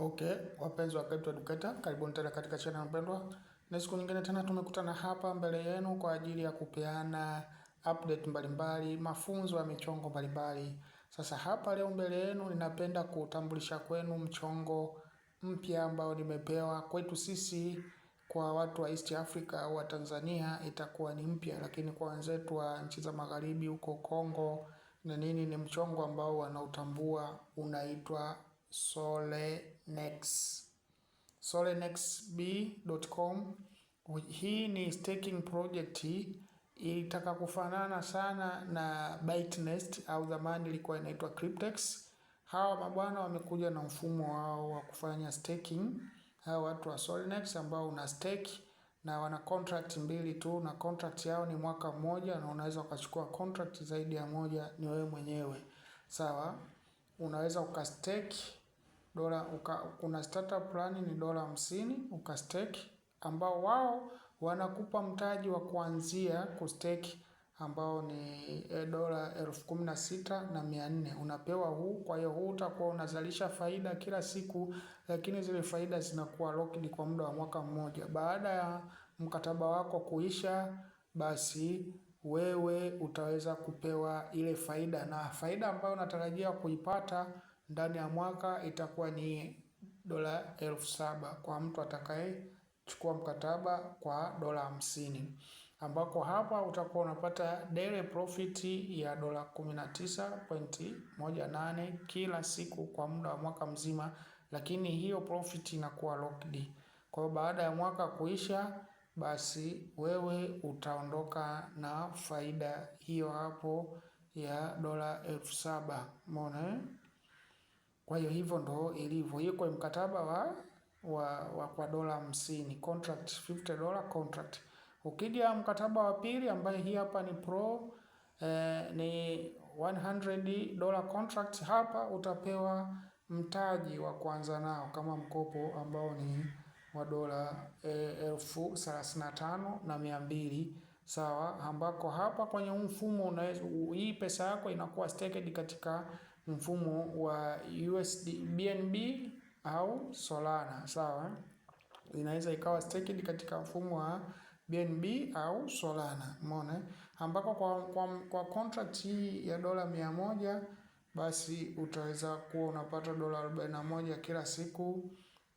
Okay, wapenzi wa Crypto Educator, karibuni tena katika channel mpendwa. Na siku nyingine tena tumekutana hapa mbele yenu kwa ajili ya kupeana update mbalimbali, mafunzo ya michongo mbalimbali. Sasa hapa leo mbele yenu ninapenda kutambulisha kwenu mchongo mpya ambao nimepewa kwetu sisi. Kwa watu wa East Africa au wa Tanzania itakuwa ni mpya, lakini kwa wenzetu wa nchi za magharibi huko Kongo na nini, ni mchongo ambao wanautambua, unaitwa Solenex. Solenexb.com. Hii ni staking project, ilitaka kufanana sana na Bitnest au zamani ilikuwa inaitwa Cryptex. Hawa mabwana wamekuja na mfumo wao wa kufanya staking. Hawa watu wa Solenex ambao una stake na wana contract mbili tu, na contract yao ni mwaka mmoja, na unaweza ukachukua contract zaidi ya moja, ni wewe mwenyewe. Sawa, unaweza ukastake dola kuna startup plan ni $50 ukastake, ambao wao wanakupa mtaji wa kuanzia kustake ambao ni $16,400 unapewa huu. Kwa hiyo huu utakuwa unazalisha faida kila siku, lakini zile faida zinakuwa locked kwa muda wa mwaka mmoja. Baada ya mkataba wako kuisha, basi wewe utaweza kupewa ile faida, na faida ambayo unatarajia kuipata ndani ya mwaka itakuwa ni $7,000 kwa mtu atakaye chukua mkataba kwa $50, ambako hapa utakuwa unapata daily profit ya $19.18 kila siku kwa muda wa mwaka mzima, lakini hiyo profit inakuwa locked. Kwa hiyo baada ya mwaka kuisha, basi wewe utaondoka na faida hiyo hapo ya $7,000. Umeona? Kwa hiyo hivyo ndo ilivyo. Hiyo kwa mkataba wa kwa $50 contract, $50 contract. Ukija mkataba wa pili ambaye hii hapa ni pro, ni $100 contract. Hapa utapewa mtaji wa kuanza nao kama mkopo ambao ni wa $35,200. Sawa, ambako hapa kwenye mfumo unaweza, hii pesa yako inakuwa staked katika mfumo wa USD, BNB au Solana. Sawa, inaweza ikawa staked katika mfumo wa BNB au Solana. Umeona, ambako kwa contract hii ya $100, basi utaweza kuwa unapata $41 kila siku.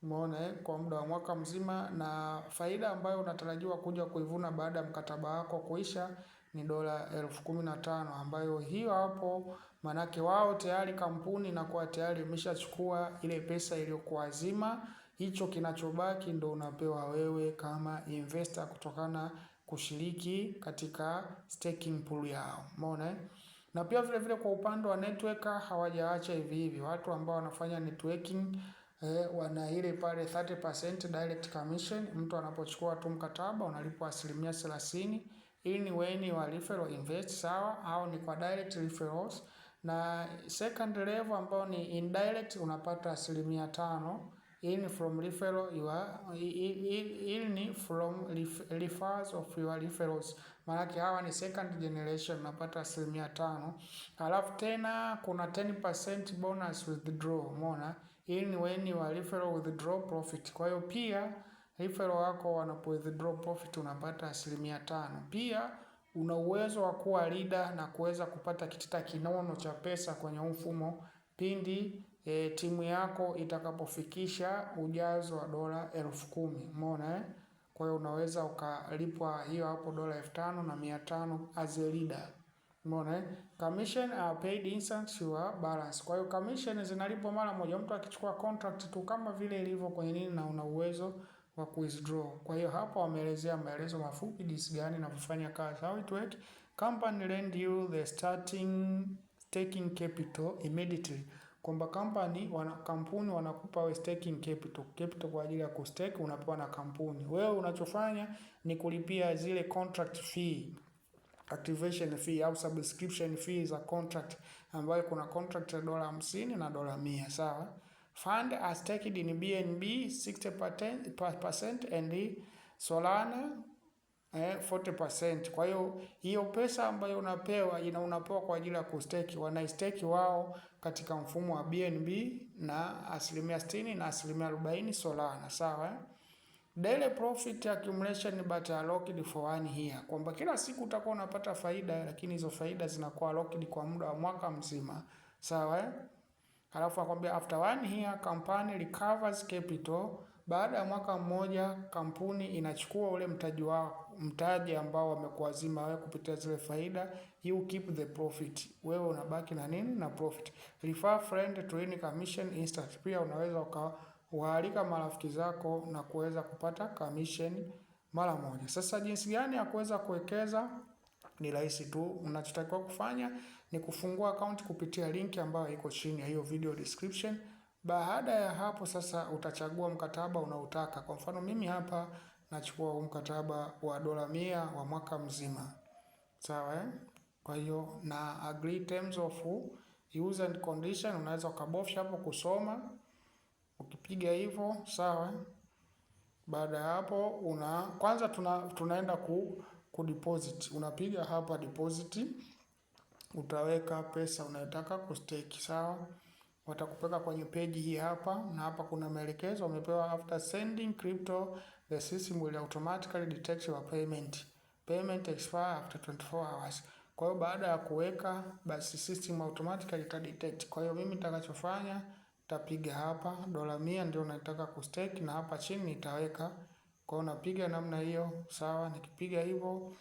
Umeona, kwa muda wa mwaka mzima, na faida ambayo unatarajiwa kuja kuivuna baada ya mkataba wako kuisha ni $15,000, ambayo hiyo hapo manake wao tayari kampuni inakuwa tayari imeshachukua ile pesa iliyokuwa zima. Hicho kinachobaki ndo unapewa wewe kama investor kutokana kushiriki katika staking pool yao. Umeona? Na pia vile vile kwa upande wa networker hawajaacha hivi hivi. Watu ambao wanafanya networking wana ile pale 30% direct commission. Mtu anapochukua tu mkataba unalipwa 30%. Hii ni weni wa referral invest, sawa, au ni kwa direct referrals. Na second level ambao ni indirect unapata 5%. Hii ni from referral hii ni from refers of your referrals. Maanake hawa ni second generation, unapata 5%. Alafu tena kuna 10% bonus withdraw. Umeona? Hii ni when you referral withdraw profit. Kwa hiyo pia referral wako wanapo withdraw profit unapata 5%. Pia una uwezo wa kuwa leader na kuweza kupata kitita kinono cha pesa kwenye mfumo pindi timu yako itakapofikisha ujazo wa $10,000. Umeona? Kwa hiyo unaweza ukalipwa hiyo hapo $5,500 as a leader. Umeona? Commission are paid instant to your balance. Kwa hiyo commission zinalipwa mara moja mtu akichukua contract tu, kama vile ilivyo kwenye nini, na una uwezo wa withdraw. Kwa hiyo hapa wameelezea maelezo mafupi jinsi gani na kufanya kazi. How it work? Company lend you the staking capital immediately. Kwamba kampuni wanakupa we staking capital kwa ajili ya kustake, unapewa na kampuni. Wewe unachofanya ni kulipia zile contract fee, activation fee au subscription fee za contract, ambayo kuna contract ya $50 na $100. Sawa. Fund are staked in BNB 60% and Solana 40%. Kwa hiyo pesa ambayo unapewa kwa ajili ya kustake, wanaistake wao katika mfumo wa BNB na 60% na 40% Solana, sawa. Daily profit accumulation but locked for 1 year, kwamba kila siku utakuwa unapata faida, lakini hizo faida zinakuwa locked kwa muda wa mwaka mzima, sawa. Halafu akwambia after 1 year company recovers capital, baada ya mwaka mmoja kampuni inachukua ule mtaji ambao wamekuazima wewe kupitia zile faida. You keep the profit, wewe unabaki na nini? Na profit. Refer friend to earn commission instant, pia unaweza ukawaalika marafiki zako na kuweza kupata commission mara moja. Sasa jinsi gani ya kuweza kuwekeza? Ni rahisi tu, unachotakiwa kufanya ni kufungua account kupitia link ambayo iko chini ya hiyo video description. Baada ya hapo sasa utachagua mkataba unaotaka. Kwa mfano mimi hapa nachukua mkataba wa $100 wa mwaka mzima. Sawa. Kwa hiyo na agree terms of use and condition, unaweza ukabofya hapo kusoma. Ukipiga hivyo, sawa. Baada ya hapo kwanza tunaenda ku deposit. Unapiga hapa deposit. Utaweka pesa unayotaka kustake, sawa. Watakupeka kwenye page hii hapa, na hapa kuna maelekezo umepewa. After sending crypto the system will automatically detect your payment expire after 24 hours. Kwa hiyo baada ya kuweka basi system automatically ita detect. Kwa hiyo mimi nitakachofanya nitapiga hapa $100 ndio nataka kustake, na hapa chini nitaweka. Kwa hiyo napiga namna hiyo, sawa. Nikipiga hivyo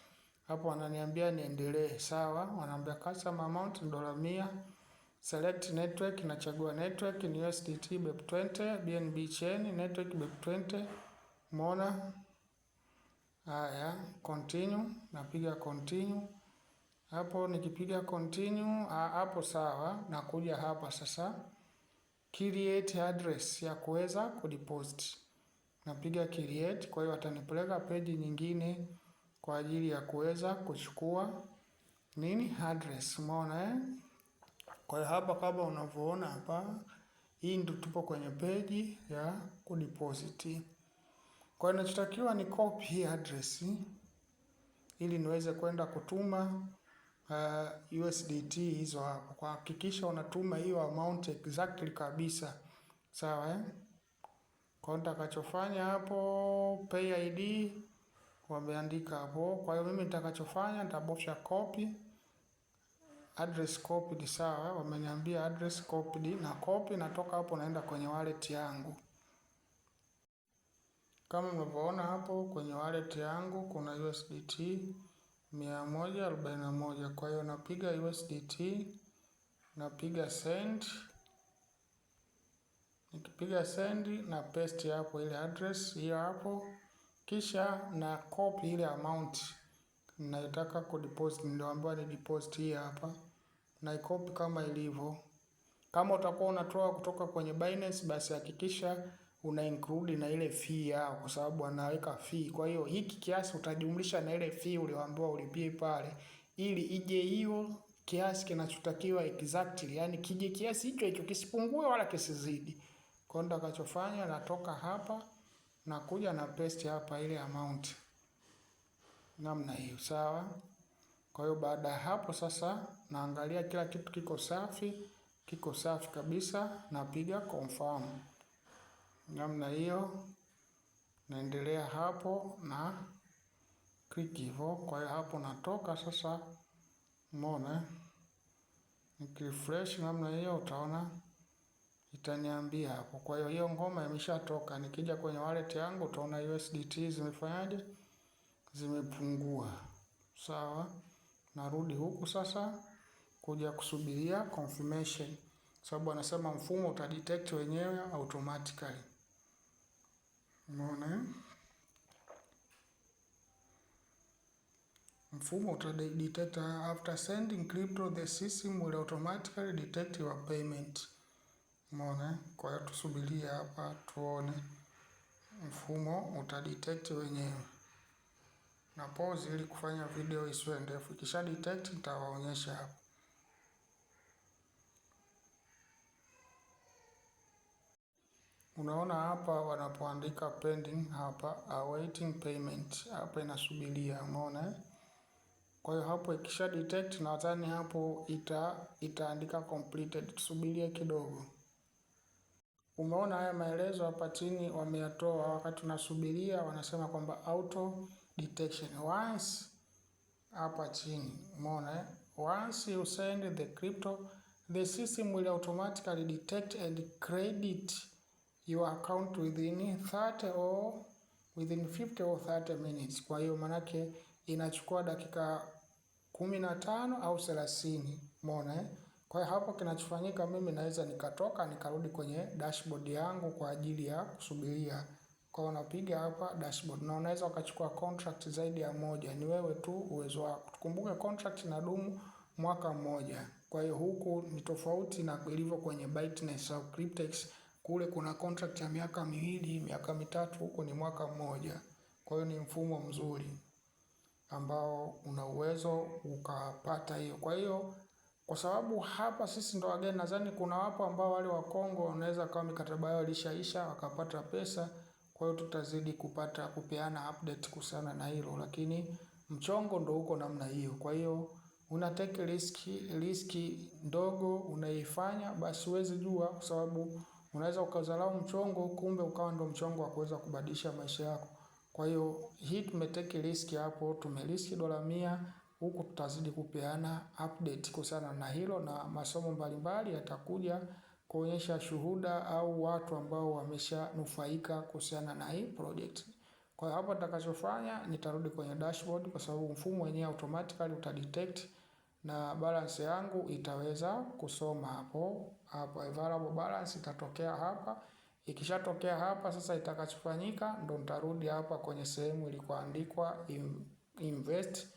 hapo wananiambia niendelee, sawa. Wanaambia customer amount $100. Select network, nachagua network ni USDT BEP20 BNB chain network BEP20. Umeona? Haya, continue, napiga continue. Hapo nikipiga continue, hapo sawa, nakuja hapa sasa create address ya kuweza kudeposit. Napiga create, kwa hiyo atanipeleka page nyingine kwa ajili ya kuweza kuchukua nini? Address. Umeona? Kwa hiyo hapa kama unavyoona hapa, hii ndio tupo kwenye page ya kudeposit. Kwa hiyo ninachotakiwa ni copy hii address ili niweze kwenda kutuma USDT hizo hapo. Kwa hakikisha unatuma hiyo amount exactly kabisa. Sawa. Kwa hiyo nitakachofanya hapo pay ID wameandika hapo. Kwa hiyo mimi nitakachofanya nitabofya copy. Address copied, sawa. Wameniambia address copied, na copy natoka hapo naenda kwenye wallet yangu. Kama mnavyoona hapo kwenye wallet yangu kuna USDT 141. Kwa hiyo napiga USDT, napiga send. Nikipiga send na paste hapo ile address hiyo hapo, kisha na copy ile amount ninayotaka kudeposit. Ndio ambayo ni deposit hii hapa, na copy kama ilivyo. Kama utakuwa unatoa kutoka kwenye Binance, basi hakikisha una include na ile fee yao, kwa sababu anaweka fee. Kwa hiyo hiki kiasi utajumlisha na ile fee uliyoambiwa ulipie pale, ili ije hiyo kiasi kinachotakiwa exactly, yani kije kiasi hicho hicho, kisipungue wala kisizidi. Kwa hiyo nitakachofanya natoka hapa na kuja na paste hapa ile amount namna hiyo, sawa. Kwa hiyo baada ya hapo sasa naangalia kila kitu kiko safi kabisa, napiga confirm namna hiyo, naendelea hapo na click hivyo. Kwa hiyo hapo natoka sasa, umeona, nikirefresh namna hiyo utaona itaniambia hapo. Kwa hiyo hiyo ngoma imeshatoka. Nikija kwenye wallet yangu utaona USDT zimefanyaje? Zimepungua, sawa. Narudi huku sasa kuja kusubiria confirmation, sababu anasema mfumo utadetect wenyewe automatically. Umeona? Mfumo utadetect after sending crypto the system will automatically detect your payment. Umeona? Kwa hiyo tusubirie hapa tuone mfumo utadetect wenyewe. Na pause ili kufanya video isiwe ndefu. Ikisha detect nitawaonyesha hapa. Unaona hapa wanapoandika pending hapa awaiting payment, hapa inasubiria, umeona. Kwa hiyo hapo ikisha detect nadhani hapo itaandika completed, tusubirie kidogo. Umeona haya maelezo hapa chini wameyatoa wakati tunasubiria, wanasema kwamba auto detection once hapa chini, umeona once you send the crypto the system will automatically detect and credit your account within 30 or within 50 or 30 minutes. Kwa hiyo manake inachukua dakika 15 au 30, umeona. Kwa hiyo hapo kinachofanyika, mimi naweza nikatoka nikarudi kwenye dashboard yangu kwa ajili ya kusubiria. Kwa hiyo unapiga hapa dashboard, na unaweza ukachukua contract zaidi ya moja, ni wewe tu uwezo wako. Tukumbuke contract inadumu mwaka mmoja. Kwa hiyo huku ni tofauti na ilivyo kwenye Binance au Cryptex. Kule kuna contract ya miaka miwili, miaka mitatu, huku ni mwaka mmoja. Kwa hiyo ni mfumo mzuri ambao una uwezo ukapata hiyo. Kwa hiyo kwa sababu hapa sisi ndo wageni, nadhani kuna wapo ambao wale wa Kongo wanaweza kama mikataba yao ilishaisha wakapata pesa. Kwa hiyo tutazidi kupeana update kuhusiana na hilo, lakini mchongo ndo huko namna hiyo. Kwa hiyo una take riski ndogo unaifanya, basi huwezi jua, kwa sababu unaweza ukadharau mchongo, kumbe ukawa ndo mchongo wa kuweza kubadilisha maisha yako. Kwa hiyo hii tumetake riski hapo, tumeriski $100, huku tutazidi kupeana update kuhusiana na hilo, na masomo mbalimbali yatakuja kuonyesha shuhuda au watu ambao wameshanufaika kuhusiana na hii project. Kwa hiyo hapo nitakachofanya nitarudi kwenye dashboard, kwa sababu mfumo wenyewe automatically utadetect na balance yangu itaweza kusoma hapo. Available balance itatokea hapa. Ikishatokea hapa sasa, itakachofanyika ndo nitarudi hapa kwenye sehemu ilikoandikwa invest.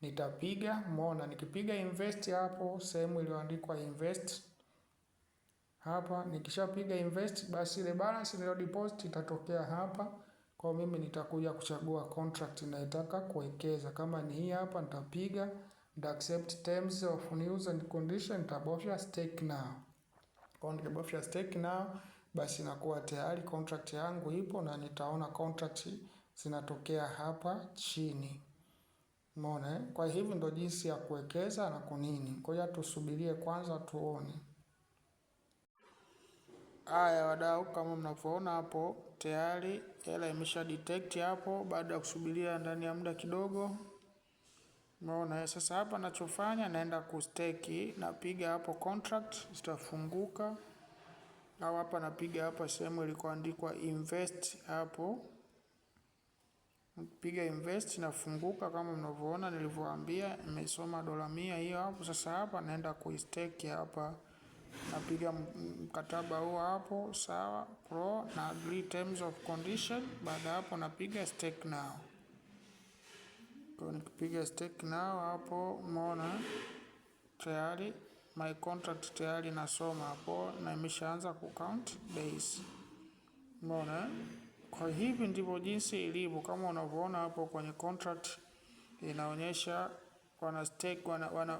Nitapiga, umeona, nikipiga invest hapo sehemu iliyoandikwa invest hapa, nikishapiga invest, basi ile balance niliyo deposit itatokea hapa. Kwa mimi nitakuja kuchagua contract ninayotaka kuwekeza. Kama ni hii hapa, nitapiga nita accept terms of use and condition, nitabofya stake now. Kwa nikibofya stake now, basi nakuwa tayari contract yangu ipo na nitaona contract zinatokea hapa chini. Umeona eh? Kwa hivyo ndo jinsi ya kuwekeza na kunini. Kwa hiyo tusubirie kwanza tuone. Haya wadau, kama mnavyoona hapo tayari hela imesha detect hapo baada ya kusubiria ndani ya muda kidogo. Umeona sasa, hapa nachofanya naenda kustake, napiga hapo contract zitafunguka, au hapa napiga hapa sehemu ilikoandikwa invest hapo. Piga invest nafunguka kama mnavyoona nilivyowaambia, nimesoma $100 hiyo hapo. Sasa hapa naenda kuistake hapa. Napiga mkataba huo hapo, sawa, pro na agree terms of condition. Baada hapo napiga stake now. Kwa nikipiga stake now hapo, umeona tayari my contract tayari nasoma hapo na imeshaanza ku count days. Umeona? Kwa hivi ndivyo jinsi ilivyo, kama unavyoona hapo kwenye contract inaonyesha wana stake,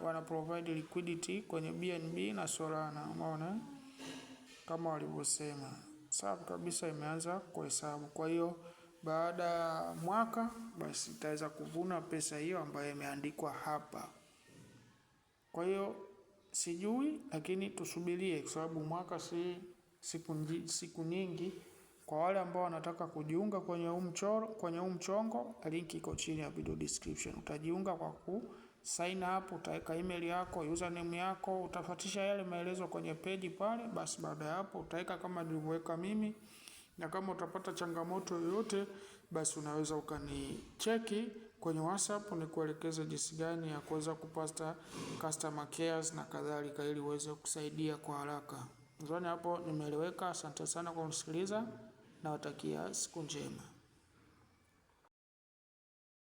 wana provide liquidity kwenye BNB na Solana. Umeona kama walivyosema, safi kabisa, imeanza kuhesabu. Kwa hiyo baada ya mwaka basi itaweza kuvuna pesa hiyo ambayo imeandikwa hapa. Kwa hiyo sijui, lakini tusubirie, kwa sababu mwaka si siku nyingi. Kwa wale ambao wanataka kujiunga kwenye huu mchongo, link iko chini ya video description. Utajiunga kwa sign up, utaweka email yako, username yako, utafuatisha yale maelezo kwenye page pale. Basi baada ya hapo utaweka kama nilivyoweka mimi, na kama utapata changamoto yoyote basi unaweza ukanicheki kwenye WhatsApp nikuelekeze jinsi gani ya kuweza kupata customer cares na kadhalika, ili uweze kusaidia kwa haraka. Nadhani hapo nimeeleweka. Asante sana kwa kusikiliza, nawatakia siku njema.